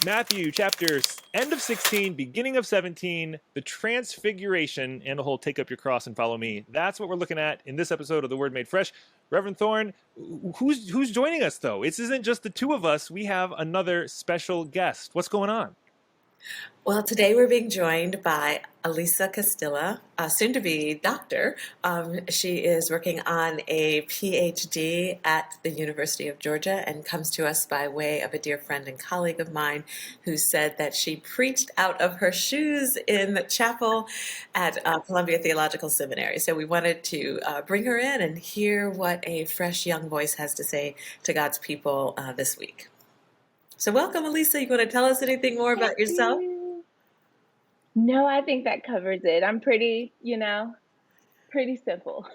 Matthew chapters end of 16, beginning of 17, the Transfiguration, and the whole take up your cross and follow me. That's what we're looking at in this episode of The Word Made Fresh. Reverend Thorne, who's joining us though? This isn't just the two of us. We have another special guest. What's going on? Well, today we're being joined by Alisa Castilla, soon to be doctor. She is working on a PhD at the University of Georgia and comes to us by way of a dear friend and colleague of mine who said that she preached out of her shoes in the chapel at Columbia Theological Seminary. So we wanted to bring her in and hear what a fresh young voice has to say to God's people this week. So welcome, Alisa. You want to tell us anything more about yourself? No, I think that covers it. I'm pretty simple.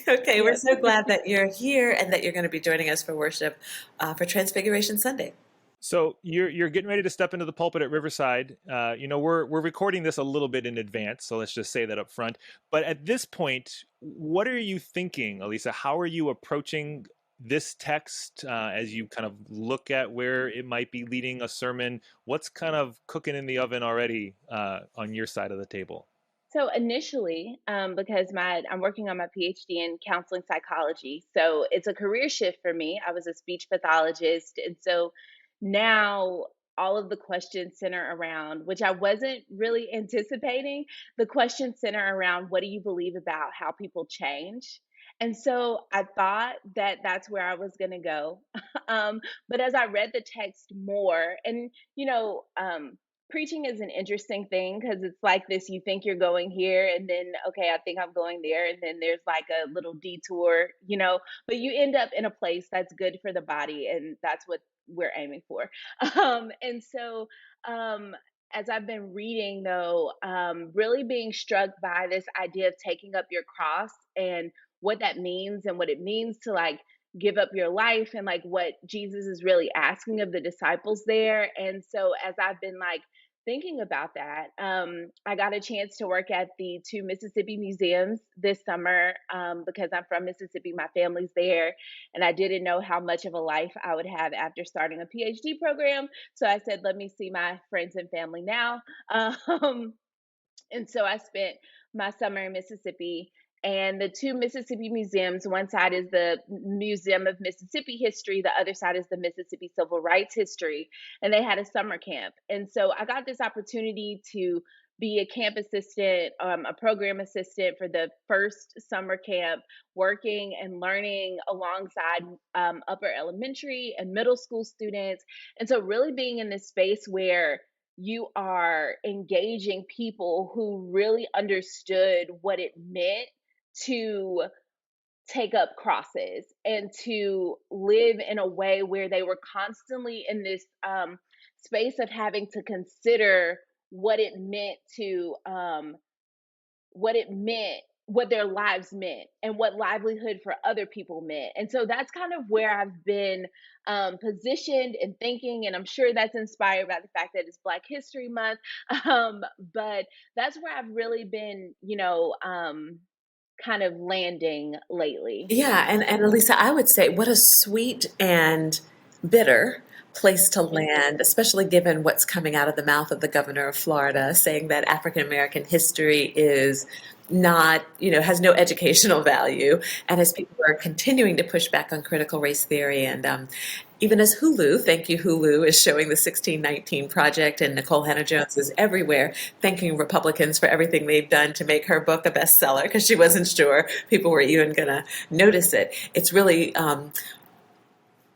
Okay. We're so glad that you're here and that you're going to be joining us for worship for Transfiguration Sunday. So you're getting ready to step into the pulpit at Riverside. We're recording this a little bit in advance, so let's just say that up front. But at this point, what are you thinking, Alisa? How are you approaching this text as you kind of look at where it might be leading a sermon? What's kind of cooking in the oven already on your side of the table? So initially, because I'm working on my PhD in counseling psychology, so it's a career shift for me. I was a speech pathologist, and so now all of the questions center around, which I wasn't really anticipating, the questions center around what do you believe about how people change? And so I thought that that's where I was going to go. But as I read the text more, and preaching is an interesting thing because it's like this: you think you're going here, and then, okay, I think I'm going there, and then there's like a little detour, but you end up in a place that's good for the body, and that's what we're aiming for. And so, as I've been reading, though, really being struck by this idea of taking up your cross and what that means, and what it means to like give up your life, and like what Jesus is really asking of the disciples there. And so as I've been like thinking about that, I got a chance to work at the two Mississippi museums this summer, because I'm from Mississippi, my family's there, and I didn't know how much of a life I would have after starting a PhD program. So I said, let me see my friends and family now. And so I spent my summer in Mississippi. And the two Mississippi museums, one side is the Museum of Mississippi History, the other side is the Mississippi Civil Rights History. And they had a summer camp. And so I got this opportunity to be a camp assistant, a program assistant for the first summer camp, working and learning alongside upper elementary and middle school students. And so really being in this space where you are engaging people who really understood what it meant to take up crosses and to live in a way where they were constantly in this space of having to consider what it meant to what their lives meant and what livelihood for other people meant. And so that's kind of where I've been positioned and thinking, and I'm sure that's inspired by the fact that it's Black History Month. But that's where I've really been, kind of landing lately. Yeah, and Alisa, I would say what a sweet and bitter place to land, especially given what's coming out of the mouth of the governor of Florida, saying that African American history is not, has no educational value. And as people are continuing to push back on critical race theory, and even as Hulu, thank you, Hulu, is showing the 1619 Project, and Nicole Hannah-Jones is everywhere thanking Republicans for everything they've done to make her book a bestseller because she wasn't sure people were even going to notice it. It's really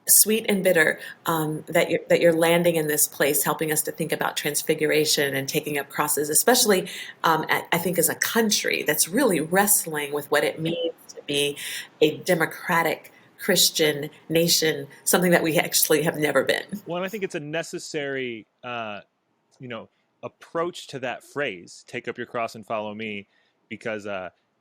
sweet and bitter that you're landing in this place, helping us to think about transfiguration and taking up crosses, especially I think as a country that's really wrestling with what it means to be a democratic Christian nation, something that we actually have never been. Well, and I think it's a necessary, approach to that phrase, take up your cross and follow me, because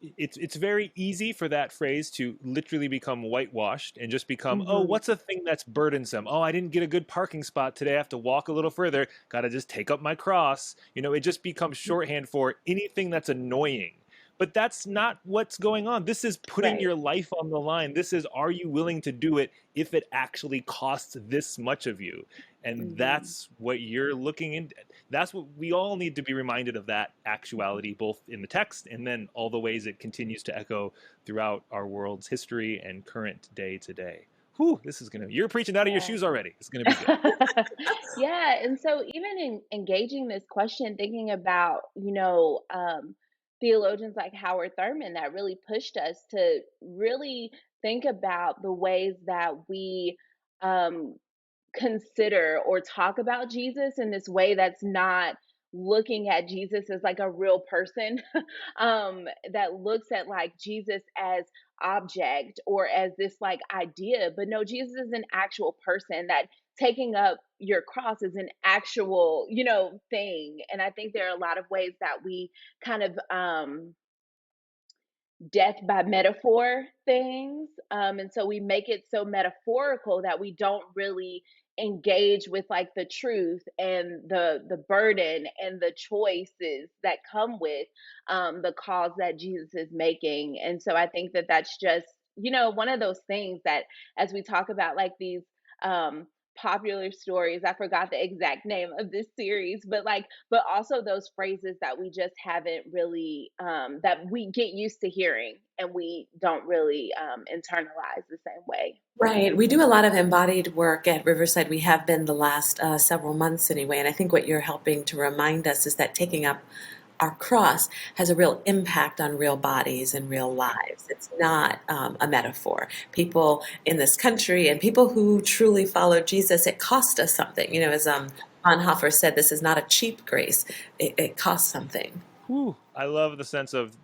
it's very easy for that phrase to literally become whitewashed and just become, oh, what's a thing that's burdensome? Oh, I didn't get a good parking spot today. I have to walk a little further. Got to just take up my cross. It just becomes shorthand for anything that's annoying. But that's not what's going on. This is putting your life on the line. This is, are you willing to do it if it actually costs this much of you? And Hmm. that's what you're looking in. That's what we all need to be reminded of, that actuality, both in the text and then all the ways it continues to echo throughout our world's history and current day today. Whew, this is you're preaching out of your Yeah. shoes already. It's gonna be good. Yeah, and so even in engaging this question, thinking about, theologians like Howard Thurman that really pushed us to really think about the ways that we um, consider or talk about Jesus in this way that's not looking at Jesus as like a real person, that looks at like Jesus as object or as this like idea, but no, Jesus is an actual person, that taking up your cross is an actual, thing. And I think there are a lot of ways that we kind of death by metaphor things. And so we make it so metaphorical that we don't really engage with like the truth and the burden and the choices that come with the cause that Jesus is making. And so I think that that's just, one of those things that as we talk about like these um popular stories, I forgot the exact name of this series, but like, but also those phrases that we just haven't really that we get used to hearing and we don't really internalize the same way. Right. We do a lot of embodied work at Riverside. We have been the last several months anyway. And I think what you're helping to remind us is that taking up our cross has a real impact on real bodies and real lives. It's not a metaphor. People in this country and people who truly follow Jesus, it cost us something. You know, as Bonhoeffer said, this is not a cheap grace. It costs something. Whew. I love the sense of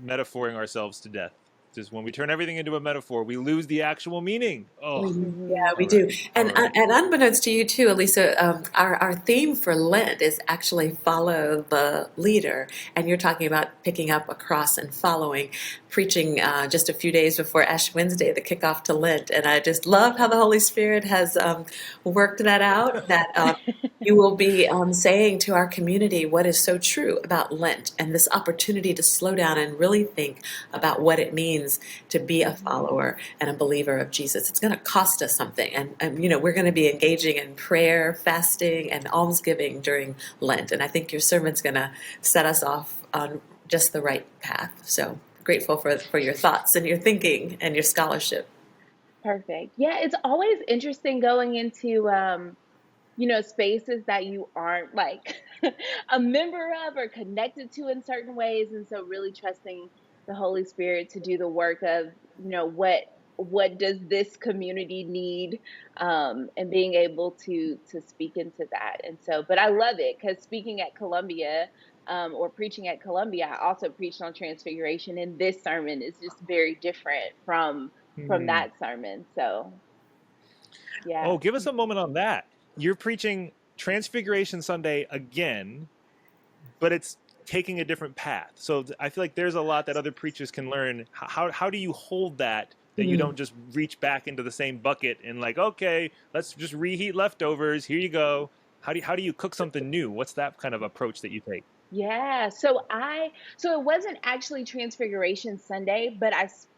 metaphoring ourselves to death. Just when we turn everything into a metaphor, we lose the actual meaning. Oh, Hmm. We all do. right, all right. And unbeknownst to you too, Alisa, our theme for Lent is actually follow the leader. And you're talking about picking up a cross and following, preaching just a few days before Ash Wednesday, the kickoff to Lent. And I just love how the Holy Spirit has worked that out, that you will be saying to our community what is so true about Lent and this opportunity to slow down and really think about what it means to be a Hmm. follower and a believer of Jesus. It's going to cost us something. And you know, we're going to be engaging in prayer, fasting, and almsgiving during Lent. And I think your sermon's going to set us off on just the right path. So grateful for your thoughts and your thinking and your scholarship. Perfect. Yeah, it's always interesting going into spaces that you aren't like a member of or connected to in certain ways. And so really trusting the Holy Spirit to do the work of, what does this community need, and being able to speak into that. And so, but I love it because speaking at Columbia, or preaching at Columbia, I also preached on transfiguration, and this sermon is just very different from Hmm. that sermon. So yeah. Oh, give us a moment on that. You're preaching Transfiguration Sunday again, but it's taking a different path. So I feel like there's a lot that other preachers can learn. How do you hold that you Mm. don't just reach back into the same bucket and like, okay, let's just reheat leftovers. Here you go. How do you cook something new? What's that kind of approach that you take? Yeah, so it wasn't actually Transfiguration Sunday, but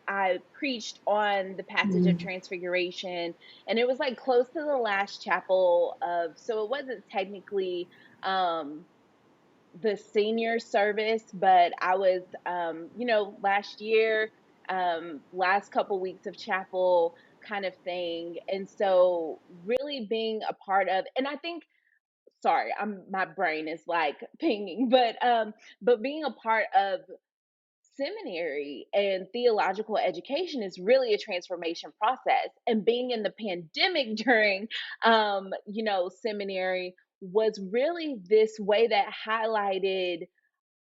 I preached on the passage of Mm. Transfiguration, and it was like close to the last chapel of, so it wasn't technically um the senior service, but I was last year, last couple weeks of chapel kind of thing. And so really being a part of, and I think, sorry, my brain is like pinging, but being a part of seminary and theological education is really a transformation process. And being in the pandemic during seminary was really this way that highlighted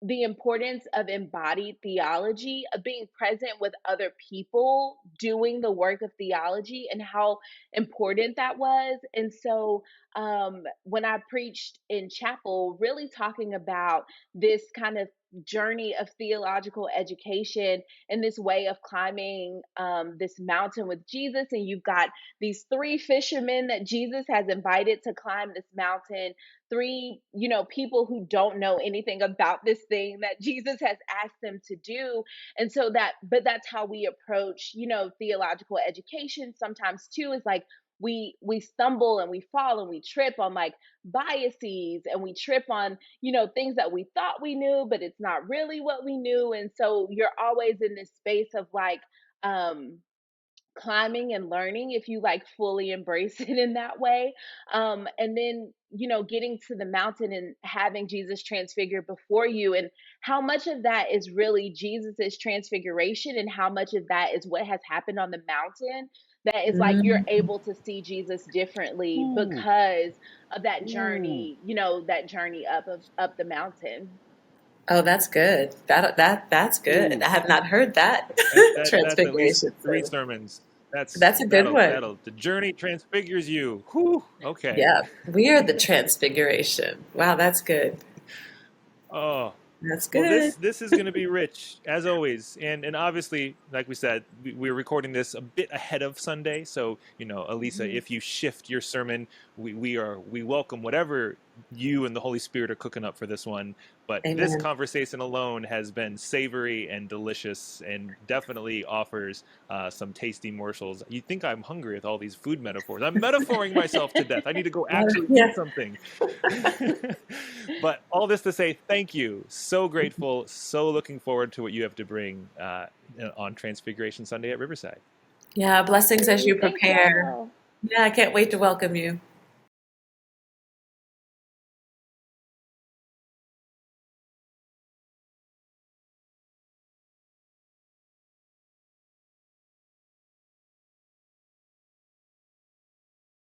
the importance of embodied theology, of being present with other people doing the work of theology, and how important that was. And so, when I preached in chapel, really talking about this kind of journey of theological education and this way of climbing this mountain with Jesus. And you've got these three fishermen that Jesus has invited to climb this mountain, three, people who don't know anything about this thing that Jesus has asked them to do. And so but that's how we approach, theological education sometimes too, is like, we stumble and we fall and we trip on like biases, and we trip on, things that we thought we knew, but it's not really what we knew. And so you're always in this space of like, um climbing and learning, if you like fully embrace it in that way. And then, getting to the mountain and having Jesus transfigure before you, and how much of that is really Jesus's transfiguration, and how much of that is what has happened on the mountain, that is like you're Mm. able to see Jesus differently Ooh, because of that ooh. journey, that journey up the mountain. Oh, that's good. That's good. Ooh, I have not heard that that's at least transfiguration. three So sermons. that's a good one. That'll the journey transfigures you. Whew. Okay. Yeah, we are the transfiguration. Wow, that's good. Oh, That's well, good. this is going to be rich as always, and obviously, like we said, we're recording this a bit ahead of Sunday. So Alisa, Mhm. if you shift your sermon, we welcome whatever you and the Holy Spirit are cooking up for this one. But this Amen. conversation alone has been savory and delicious, and definitely offers some tasty morsels. You think I'm hungry with all these food metaphors? I'm metaphoring myself to death. I need to go actually eat Yeah. something. But all this to say, thank you. So grateful. So looking forward to what you have to bring on Transfiguration Sunday at Riverside. Yeah, blessings as Absolutely. you Thank prepare. y'all. Yeah, I can't wait to welcome you.